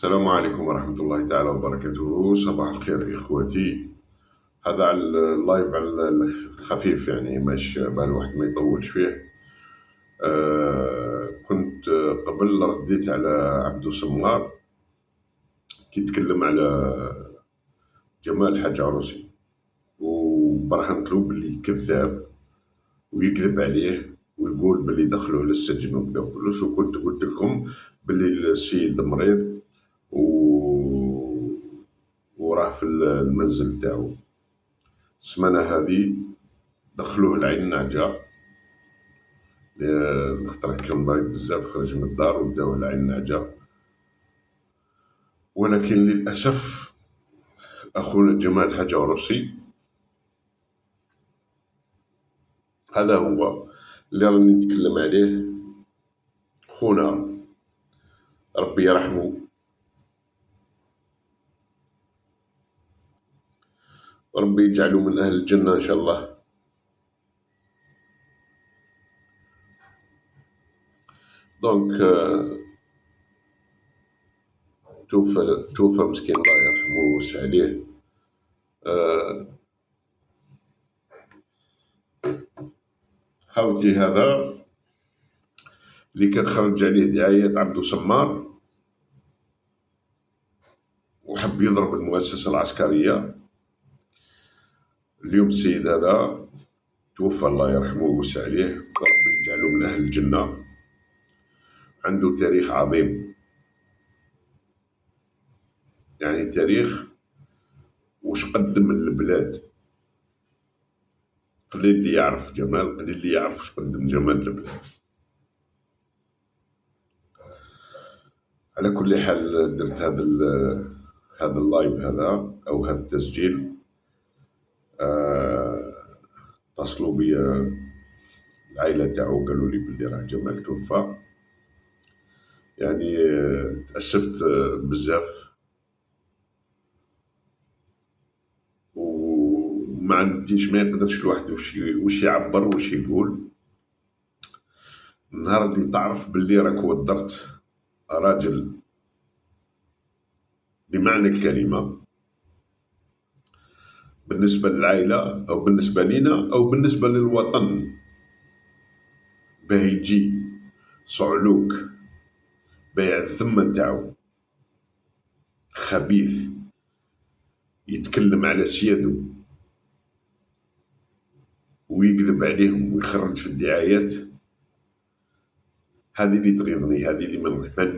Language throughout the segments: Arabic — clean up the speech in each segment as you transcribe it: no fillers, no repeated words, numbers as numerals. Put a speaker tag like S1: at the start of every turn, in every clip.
S1: السلام عليكم ورحمة الله تعالى وبركاته. صباح الخير إخوتي. هذا على اللايف على الخفيف، يعني ماش الواحد ما يطولش فيه. كنت قبل رديت على عبدو سمار كي يتكلم على جمال حاج عروسي، وبرهنت له باللي كذاب ويكذب عليه ويقول باللي دخلوه للسجن وكذا وكلش. وكنت قلت لكم باللي السيد مريض وراه في المنزل تاعو. السمانة هذه دخلوه العين النعجة، خاطر كان مريض بزاف، خرج من الدار وداوه العين النعجة. ولكن للأسف أخونا جمال حاج عروسي هذا هو اللي راني نتكلم عليه. خونا ربي يرحمه، وربي يجعله من أهل الجنة إن شاء الله. دونك توفى مسكين، الله يرحمه ويوسع عليه. خاوتي هذا اللي كان خرج عليه دعايات عبدو سمار وحب يضرب المؤسسة العسكرية. اليوم السيد هذا توفى، الله يرحمه ويوسع عليه وربي يجعله من أهل الجنة. عنده تاريخ عظيم، يعني تاريخ وش قدم للبلاد. قليل اللي يعرف جمال، قليل اللي يعرف وش قدم جمال للبلاد. على كل حال درت هذا اللايف هذا أو هذا التسجيل. اتصلوا بي العائلة تاعو، قالوا لي بلي راه جمال توفى. يعني تأسفت بزاف، وما عنديش، ما يقدرش الواحد وش يعبر وش يقول. النهار اللي تعرف بلي راك ودرت راجل بمعنى الكلمة بالنسبة للعائلة أو بالنسبة لنا أو بالنسبة للوطن، باه يجي صعلوك بايع الذمة نتاعو خبيث يتكلم على سيادو ويكذب عليهم ويخرج في الدعايات. هذه اللي تغيظني، هذه اللي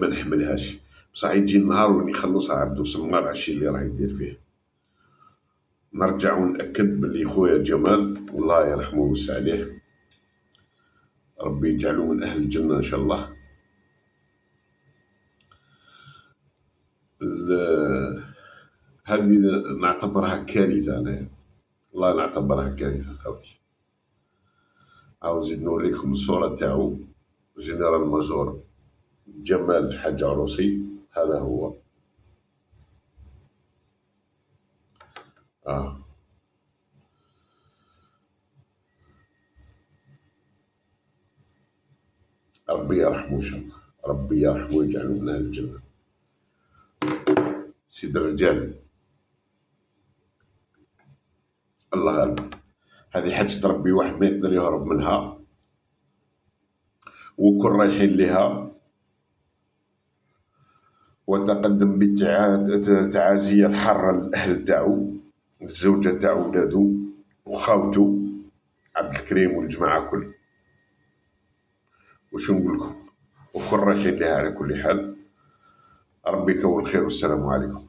S1: ما نحملهاش. بصح يجي النهار وين يخلصها عبدو سمار على الشيء اللي راه يدير فيه. نرجع ونأكد باللي خويا جمال الله يرحمه ويوسع عليه، ربي يجعله من أهل الجنة إن شاء الله. هذه نعتبرها كارثة، أنا والله نعتبرها كارثة خاوتي. عاوز نوريكم الصورة تاعو جنرال ماجور جمال حاج عروسي. هذا هو. ربي يرحمه إن شاء الله، ربي يرحمه ويجعله من أهل الجنة. سيد الرجال الله غالب، هذه حاجة ربي واحد ما يقدر يهرب منها، وكل رايحين لها. وتقدم بالتعازية الحارة للأهل تاعو، الزوجة تاعو، ولادو وخاوتو عبد الكريم والجماعة كل. وش نقول لكم، وكل رايحين لها على كل حال. ربي يكون خير والسلام عليكم.